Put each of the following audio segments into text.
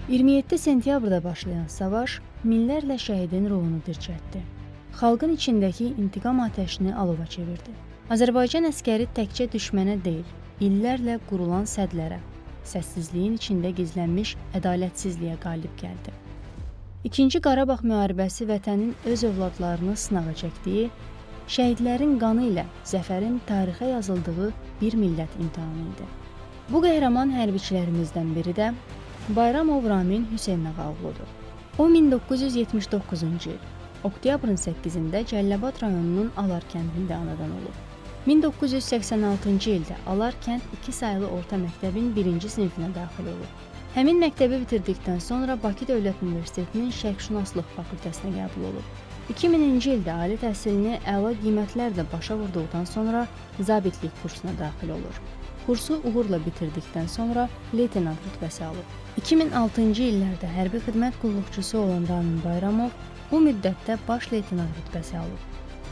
27 sentyabrda başlayan savaş minlərlə şəhidin ruhunu dirçəltdi. Xalqın içindəki intiqam atəşini alova çevirdi. Azərbaycan əskəri təkcə düşmənə deyil, illərlə qurulan sədlərə, səssizliyin içində gizlənmiş ədalətsizliyə qalib gəldi. İkinci Qarabağ müharibəsi vətənin öz övladlarını sınağa çəkdiyi, şəhidlərin qanı ilə zəfərin tarixə yazıldığı bir millət imtahanı idi. Bu qəhrəman hərbiçilərimizdən biri də Bayramov Ramin Hüseynəğaoğludur. O 1979-cu il oktyabrın 8-də Cəlilabad rayonunun Alar kəndində anadan olub. 1986-cı ildə Alar kənd 2 saylı orta məktəbin 1-ci sinifinə daxil olub. Həmin məktəbi bitirdikdən sonra Bakı Dövlət Universitetinin Şərqşünaslıq fakültəsinə qəbul olub. 2000-ci ildə ali təhsilini əla qiymətlərlə başa vurduqdan sonra zabitlik kursuna daxil olur. Kursu uğurla bitirdikdən sonra leytenant rütbəsi alıb. 2006-cı illərdə hərbi xidmət qulluqçusu olan Ramin Bayramov bu müddətdə baş leytenant rütbəsi alıb.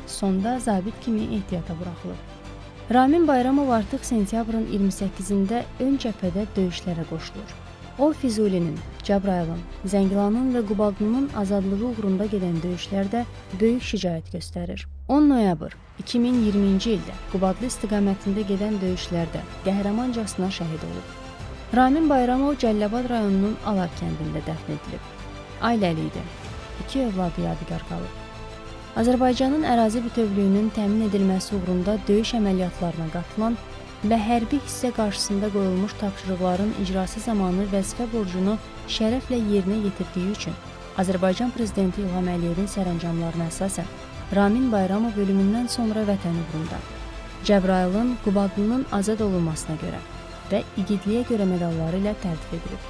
Sonda zabit kimi ehtiyata buraxılıb. Ramin Bayramov artıq sentyabrın 28-də ön cəbhədə döyüşlərə qoşulur. O, Füzulinin, Cəbrayılın, Zəngilanın və Qubadlının azadlığı uğrunda gedən döyüşlərdə böyük şücaət göstərir. 10 noyabr 2020-ci ildə Qubadlı istiqamətində gedən döyüşlərdə qəhrəmancasına şəhid olub. Ramin Bayramov Cəlilabad rayonunun Alar kəndində dəfn edilib. Ailəli idi. 2 övladı yadigar qalıb. Azərbaycanın ərazi bütövlüyünün təmin edilməsi uğrunda döyüş əməliyyatlarına qatılan və hərbi hissə qarşısında qoyulmuş tapşırıqların icrası zamanı vəzifə borcunu şərəflə yerinə yetirdiyi üçün Azərbaycan Prezidenti İlham Əliyevin sərəncamlarına əsasən Ramin Bayramov ölümündən sonra vətən uğrunda Cəbrayılın, Qubadlının azad olunmasına görə və igidliyə görə medalları ilə təltif edilib.